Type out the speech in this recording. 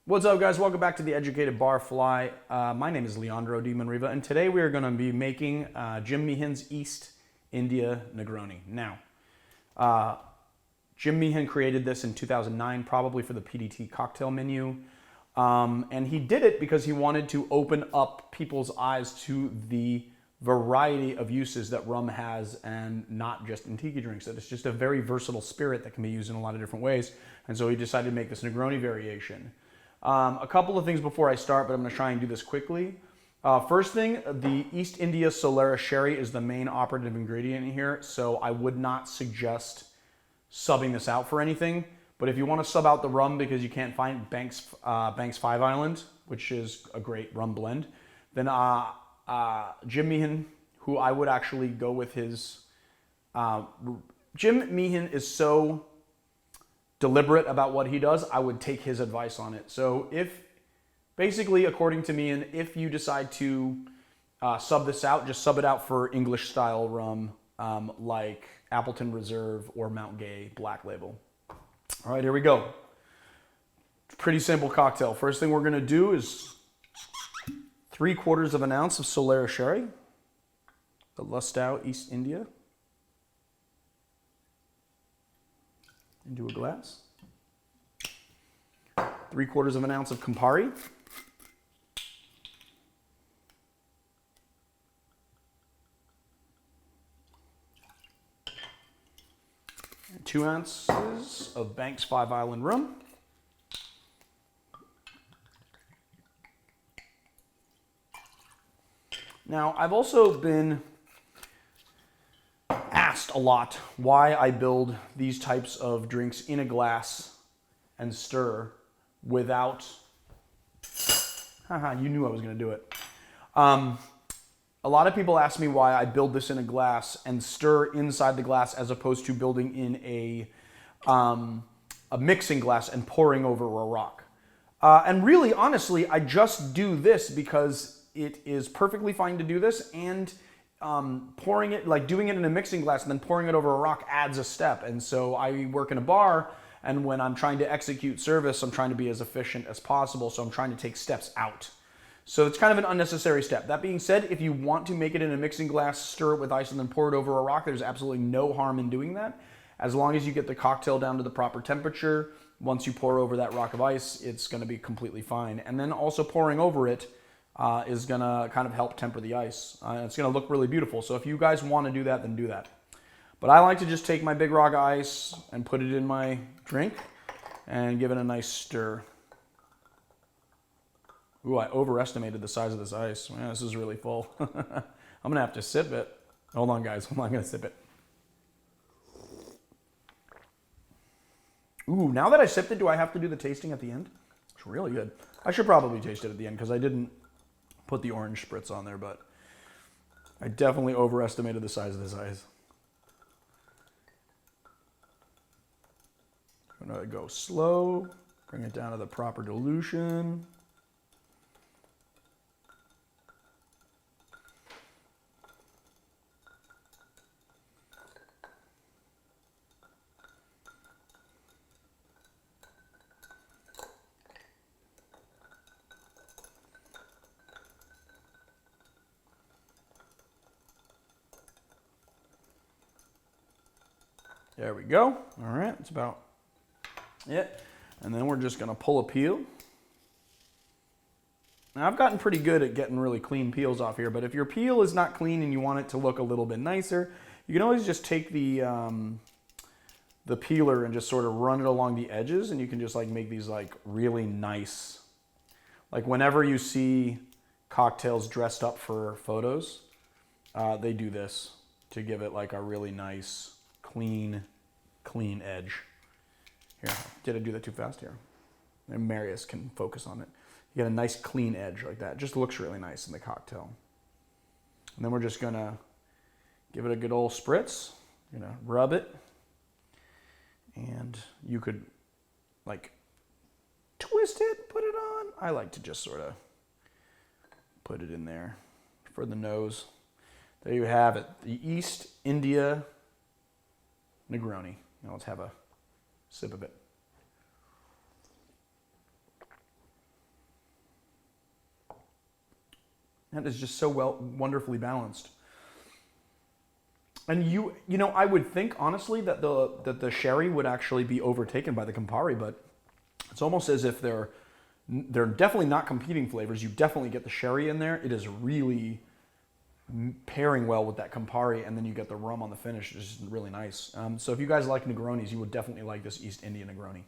What's up, guys? Welcome back to the Educated Barfly. My name is Leandro Di Manriva, and today we are going to be making Jim Meehan's East India Negroni. Now, Jim Meehan created this in 2009, probably for the PDT cocktail menu, and he did it because he wanted to open up people's eyes to the variety of uses that rum has, and not just in tiki drinks. That it's just a very versatile spirit that can be used in a lot of different ways, and so he decided to make this Negroni variation. A couple of things before I start, but I'm going to try and do this quickly. First thing, the East India Solera Sherry is the main operative ingredient in here, so I would not suggest subbing this out for anything. But if you want to sub out the rum because you can't find Banks 5 Island, which is a great rum blend, then Jim Meehan, who I would actually go with his... Jim Meehan is so deliberate about what he does, I would take his advice on it. So basically, according to me, and if you decide to sub this out, just sub it out for English style rum, like Appleton Reserve or Mount Gay Black Label. All right, here we go. Pretty simple cocktail. First thing we're gonna do is 3/4 of an ounce of Solera Sherry, the Lustau East India, into a glass. 3/4 of an ounce of Campari. And 2 ounces of Banks 5 Island rum. Now, I've also been asked a lot why I build these types of drinks in a glass and stir without... Haha, you knew I was going to do it. A lot of people ask me why I build this in a glass and stir inside the glass as opposed to building in a mixing glass and pouring over a rock. And really, honestly, I just do this because it is perfectly fine to do this, and pouring it, like doing it in a mixing glass and then pouring it over a rock adds a step. And so I work in a bar, and when I'm trying to execute service, I'm trying to be as efficient as possible, so I'm trying to take steps out. So it's kind of an unnecessary step. That being said, if you want to make it in a mixing glass, stir it with ice, and then pour it over a rock, there's absolutely no harm in doing that. As long as you get the cocktail down to the proper temperature, once you pour over that rock of ice, it's going to be completely fine. And then also pouring over it is going to kind of help temper the ice. It's going to look really beautiful. So if you guys want to do that, then do that. But I like to just take my big rock of ice and put it in my drink and give it a nice stir. Ooh, I overestimated the size of this ice. Man, this is really full. I'm going to have to sip it. Hold on, guys. Hold on, I'm going to sip it. Ooh, now that I sipped it, do I have to do the tasting at the end? It's really good. I should probably taste it at the end because I didn't put the orange spritz on there, but I definitely overestimated the size of this ice. I'm gonna go slow, bring it down to the proper dilution. There we go. All right, that's about it. And then we're just gonna pull a peel. Now, I've gotten pretty good at getting really clean peels off here, but if your peel is not clean and you want it to look a little bit nicer, you can always just take the peeler and just sort of run it along the edges, and you can just like make these like really nice. Like whenever you see cocktails dressed up for photos, they do this to give it like a really nice, clean edge. Here, did I do that too fast here? And Marius can focus on it. You get a nice clean edge like that. It just looks really nice in the cocktail. And then we're just gonna give it a good old spritz. You're gonna rub it. And you could like twist it, put it on. I like to just sort of put it in there for the nose. There you have it, the East India Negroni. Now let's have a sip of it. That is just so wonderfully balanced. And I would think honestly that the sherry would actually be overtaken by the Campari, but it's almost as if they're definitely not competing flavors. You definitely get the sherry in there. It is really pairing well with that Campari, and then you get the rum on the finish, which is really nice. So if you guys like Negronis, you would definitely like this East India Negroni.